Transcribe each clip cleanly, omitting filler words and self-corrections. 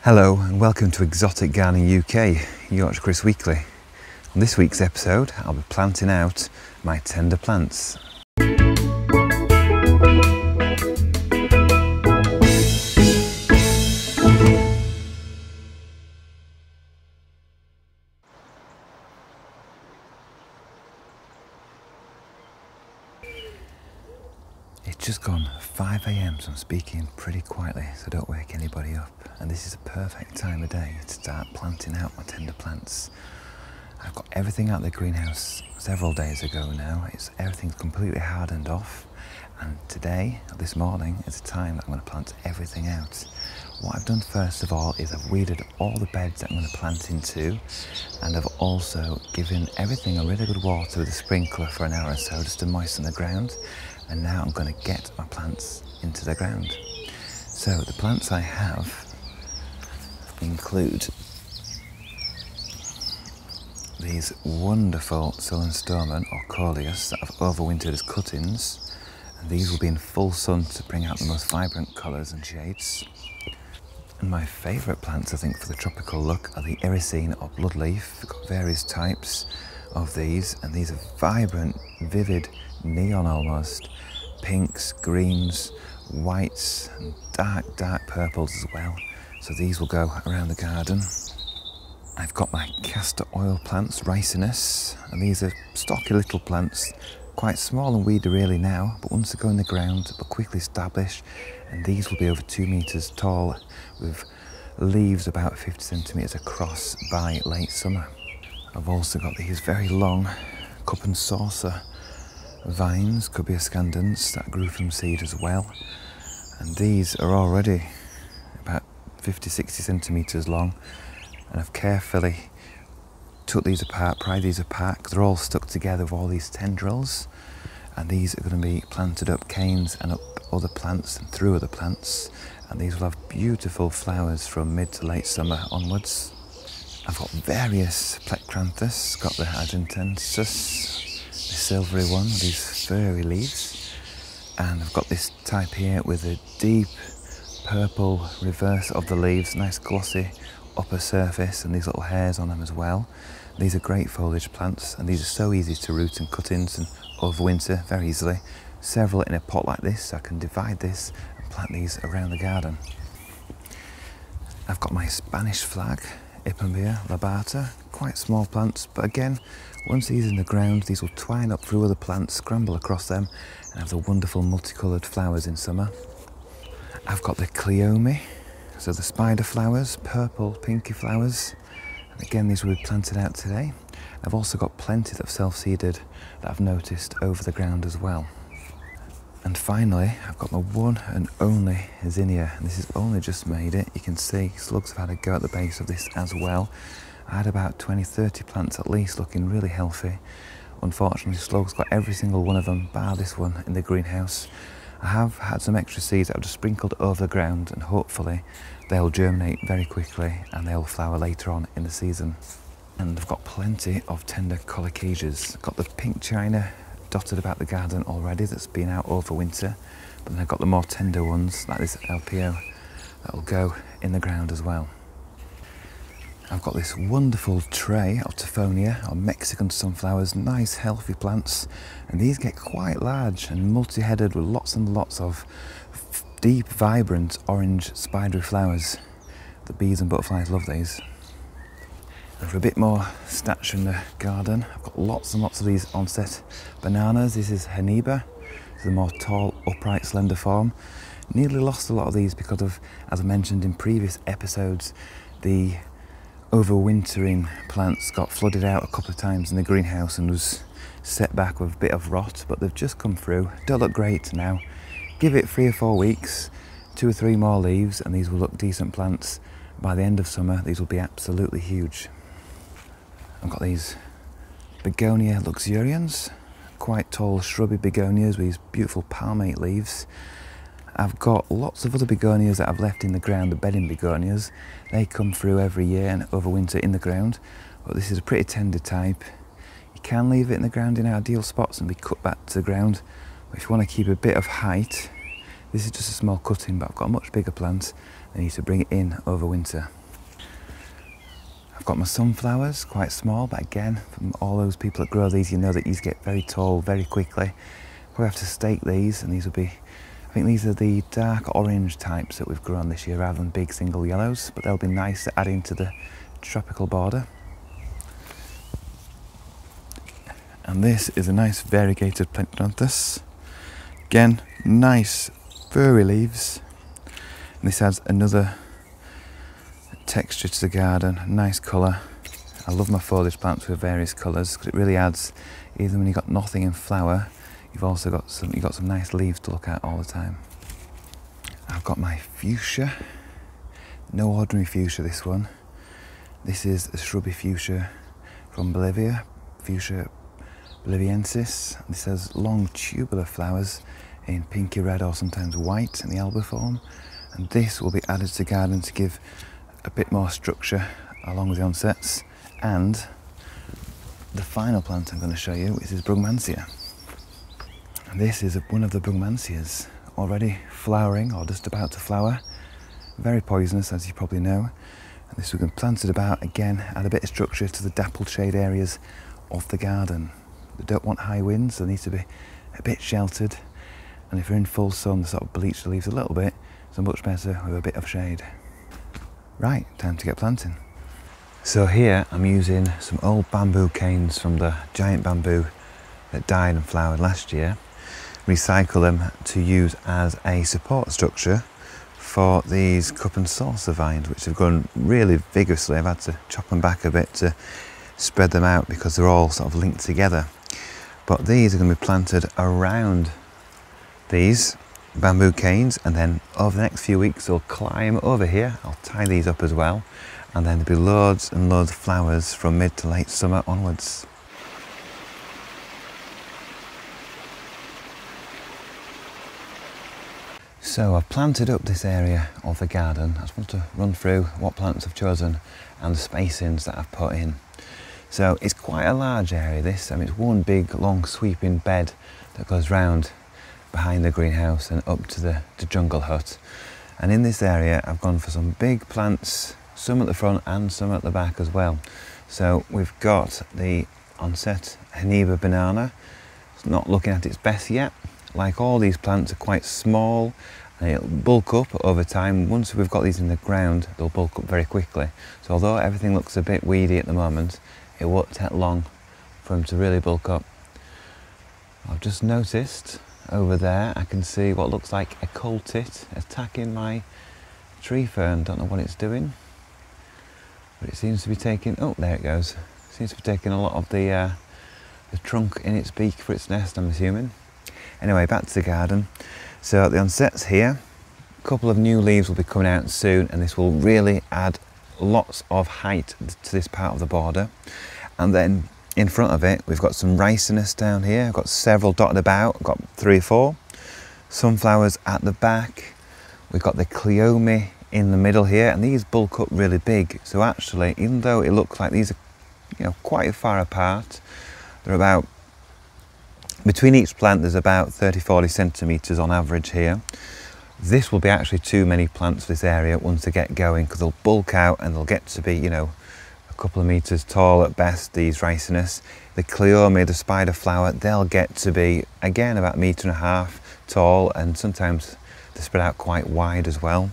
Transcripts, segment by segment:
Hello and welcome to Exotic Gardening UK, Yorkshire Kris Weekly. On this week's episode, I'll be planting out my tender plants. It's just gone 5 AM, so I'm speaking pretty quietly so don't wake anybody up. And this is a perfect time of day to start planting out my tender plants. I've got everything out of the greenhouse several days ago now. Everything's completely hardened off. And today, this morning, is the time that I'm going to plant everything out. What I've done first of all is I've weeded all the beds that I'm going to plant into, and I've also given everything a really good water with a sprinkler for an hour or so just to moisten the ground. And now I'm going to get my plants into the ground. So the plants I have include these wonderful Solenstormen or Coleus that I've overwintered as cuttings, and these will be in full sun to bring out the most vibrant colours and shades. And my favourite plants, I think, for the tropical look are the Irisine or Bloodleaf. We've got various types of these, and these are vibrant, vivid, neon almost, pinks, greens, whites, and dark purples as well. So these will go around the garden. I've got my castor oil plants, Ricinus, and these are stocky little plants, quite small and weedy really now, but once they go in the ground, they'll quickly establish, and these will be over 2 meters tall with leaves about 50 centimeters across by late summer. I've also got these very long cup and saucer vines, Cubia scandens, that grew from seed as well, and these are already about 50-60 centimeters long, and I've carefully took these apart, pried these apart, because they're all stuck together with all these tendrils, and these are going to be planted up canes and up other plants and through other plants, and these will have beautiful flowers from mid to late summer onwards. I've got various Plectranthus, got the Argentensis, the silvery one, these furry leaves, and I've got this type here with a deep purple reverse of the leaves, nice glossy upper surface, and these little hairs on them as well. These are great foliage plants, and these are so easy to root and cut into and overwinter very easily. Several in a pot like this, so I can divide this and plant these around the garden. I've got my Spanish flag, Ipomoea lobata, quite small plants, but again, once these are in the ground, these will twine up through other plants, scramble across them, and have the wonderful multicoloured flowers in summer. I've got the Cleome, so the spider flowers, purple, pinky flowers, and again these will be planted out today. I've also got plenty that have self-seeded that I've noticed over the ground as well. And finally, I've got my one and only Zinnia, and this has only just made it. You can see slugs have had a go at the base of this as well. I had about 20-30 plants at least looking really healthy. Unfortunately, slugs got every single one of them, bar this one in the greenhouse. I have had some extra seeds that I've just sprinkled over the ground, and hopefully they'll germinate very quickly and they'll flower later on in the season. And I've got plenty of tender colocasias. I've got the pink china dotted about the garden already that's been out over winter, but then I've got the more tender ones like this LPO that will go in the ground as well. I've got this wonderful tray of Tiphonia or Mexican sunflowers, nice healthy plants, and these get quite large and multi-headed with lots and lots of deep vibrant orange spidery flowers. The bees and butterflies love these. And for a bit more stature in the garden, I've got lots and lots of these onset bananas. This is Haniba, it's a more tall, upright, slender form. Nearly lost a lot of these because of, as I mentioned in previous episodes, the overwintering plants got flooded out a couple of times in the greenhouse and was set back with a bit of rot, but they've just come through. Don't look great now. Give it 3 or 4 weeks, 2 or 3 more leaves, and these will look decent plants. By the end of summer, these will be absolutely huge. I've got these Begonia luxurians, quite tall shrubby begonias with these beautiful palmate leaves. I've got lots of other begonias that I've left in the ground, the bedding begonias. They come through every year and overwinter in the ground, but this is a pretty tender type. You can leave it in the ground in ideal spots and be cut back to the ground, but if you want to keep a bit of height, this is just a small cutting, but I've got a much bigger plant They need to bring it in over winter. I've got my sunflowers, quite small, but again, from all those people that grow these, you know that these get very tall very quickly. Probably have to stake these, and these will be, I think these are the dark orange types that we've grown this year rather than big single yellows, but they'll be nice to add into the tropical border. And this is a nice variegated Plectranthus. Again, nice furry leaves. And this adds another texture to the garden, nice colour. I love my foliage plants with various colours because it really adds, even when you've got nothing in flower, you've got some nice leaves to look at all the time. I've got my fuchsia. No ordinary fuchsia, this one. This is a shrubby fuchsia from Bolivia, Fuchsia boliviensis. This has long tubular flowers in pinky red or sometimes white in the albiform, and this will be added to the garden to give a bit more structure along with the onsets. And the final plant I'm going to show you is Broom Mencia. And this is one of the Broom Mencias, already flowering or just about to flower. Very poisonous, as you probably know. And this we can plant it about, again, add a bit of structure to the dappled shade areas of the garden. They don't want high winds, they need to be a bit sheltered. And if you're in full sun, they sort of bleach the leaves a little bit, so much better with a bit of shade. Right, time to get planting. So here I'm using some old bamboo canes from the giant bamboo that died and flowered last year. Recycle them to use as a support structure for these cup and saucer vines, which have grown really vigorously. I've had to chop them back a bit to spread them out because they're all sort of linked together. But these are going to be planted around these bamboo canes, and then over the next few weeks they'll climb over here. I'll tie these up as well, and then there'll be loads and loads of flowers from mid to late summer onwards. So I've planted up this area of the garden. I just want to run through what plants I've chosen and the spacings that I've put in. So it's quite a large area, this. I mean, it's one big long sweeping bed that goes round behind the greenhouse and up to the jungle hut. And in this area I've gone for some big plants, some at the front and some at the back as well. So we've got the onset Haniba banana. It's not looking at its best yet. Like all these plants are quite small and it'll bulk up over time. Once we've got these in the ground, they'll bulk up very quickly. So although everything looks a bit weedy at the moment, it won't take long for them to really bulk up. I've just noticed over there I can see what looks like a coal tit attacking my tree fern. Don't know what it's doing, but it seems to be taking, oh there it goes, it seems to be taking a lot of the trunk in its beak for its nest, I'm assuming. Anyway, back to the garden. So the onsets here, a couple of new leaves will be coming out soon, and this will really add lots of height to this part of the border. And then in front of it we've got some ricinus down here. I've got several dotted about, I've got 3 or 4. Sunflowers at the back. We've got the cleome in the middle here, and these bulk up really big. So actually, even though it looks like these are, you know, quite far apart, they're about, between each plant there's about 30-40 centimetres on average here. This will be actually too many plants for this area once they get going, because they'll bulk out and they'll get to be, you know, a couple of metres tall at best, these ricinus. The cleome, the spider flower, they'll get to be, again, about 1.5 metres tall, and sometimes they spread out quite wide as well.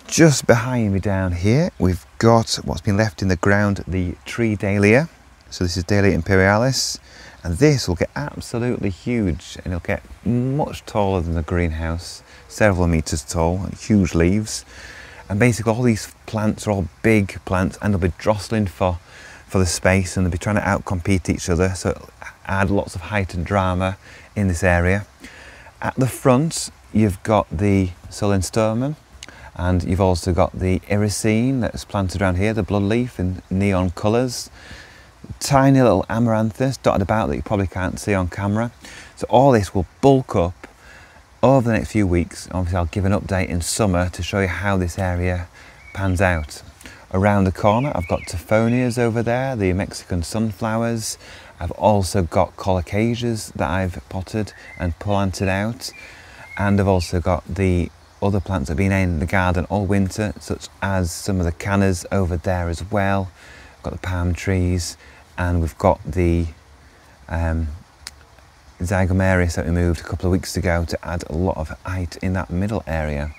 Just behind me down here, we've got what's been left in the ground, the tree Dahlia. So this is Dahlia imperialis. And this will get absolutely huge, and it'll get much taller than the greenhouse, several metres tall, and huge leaves. And basically all these plants are all big plants, and they'll be jostling for the space, and they'll be trying to outcompete each other, so it'll add lots of height and drama in this area. At the front you've got the Solenstomum, and you've also got the Iracine that's planted around here, the blood leaf in neon colours. Tiny little amaranthus dotted about that you probably can't see on camera. So all this will bulk up over the next few weeks. Obviously I'll give an update in summer to show you how this area pans out. Around the corner I've got Tophonias over there, the Mexican sunflowers. I've also got colocasias that I've potted and planted out, and I've also got the other plants that have been in the garden all winter, such as some of the cannas over there as well. We've got the palm trees, and we've got the zygomarius that we moved a couple of weeks ago to add a lot of height in that middle area.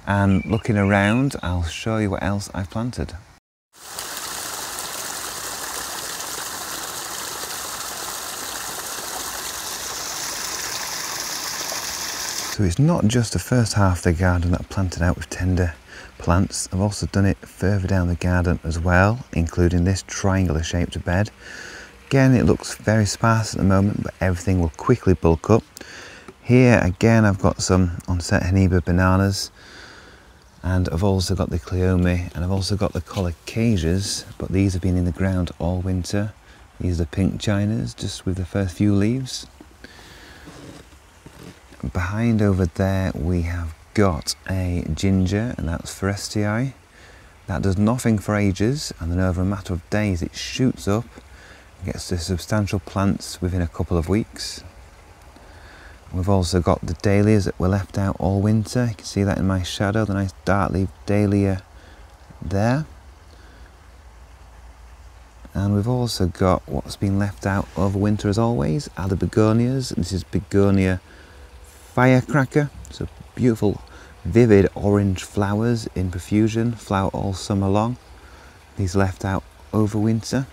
And looking around, I'll show you what else I've planted. So it's not just the first half of the garden that I've planted out with tender plants. I've also done it further down the garden as well, including this triangular shaped bed. Again, it looks very sparse at the moment, but everything will quickly bulk up. Here again, I've got some onset Haniba bananas, and I've also got the cleome, and I've also got the colocasias, but these have been in the ground all winter. These are the pink chinas, just with the first few leaves. Behind over there we have got a ginger, and that's Forestii. That does nothing for ages, and then over a matter of days it shoots up and gets to substantial plants within a couple of weeks. We've also got the dahlias that were left out all winter. You can see that in my shadow, the nice dark leaf dahlia there. And we've also got what's been left out over winter as always, are the begonias. This is Begonia Firecracker. So beautiful, vivid orange flowers in profusion, flower all summer long. These left out over winter.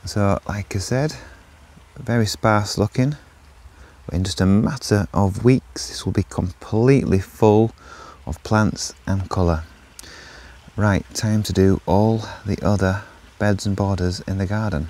So, like I said, very sparse looking. But in just a matter of weeks, this will be completely full of plants and colour. Right, time to do all the other beds and borders in the garden.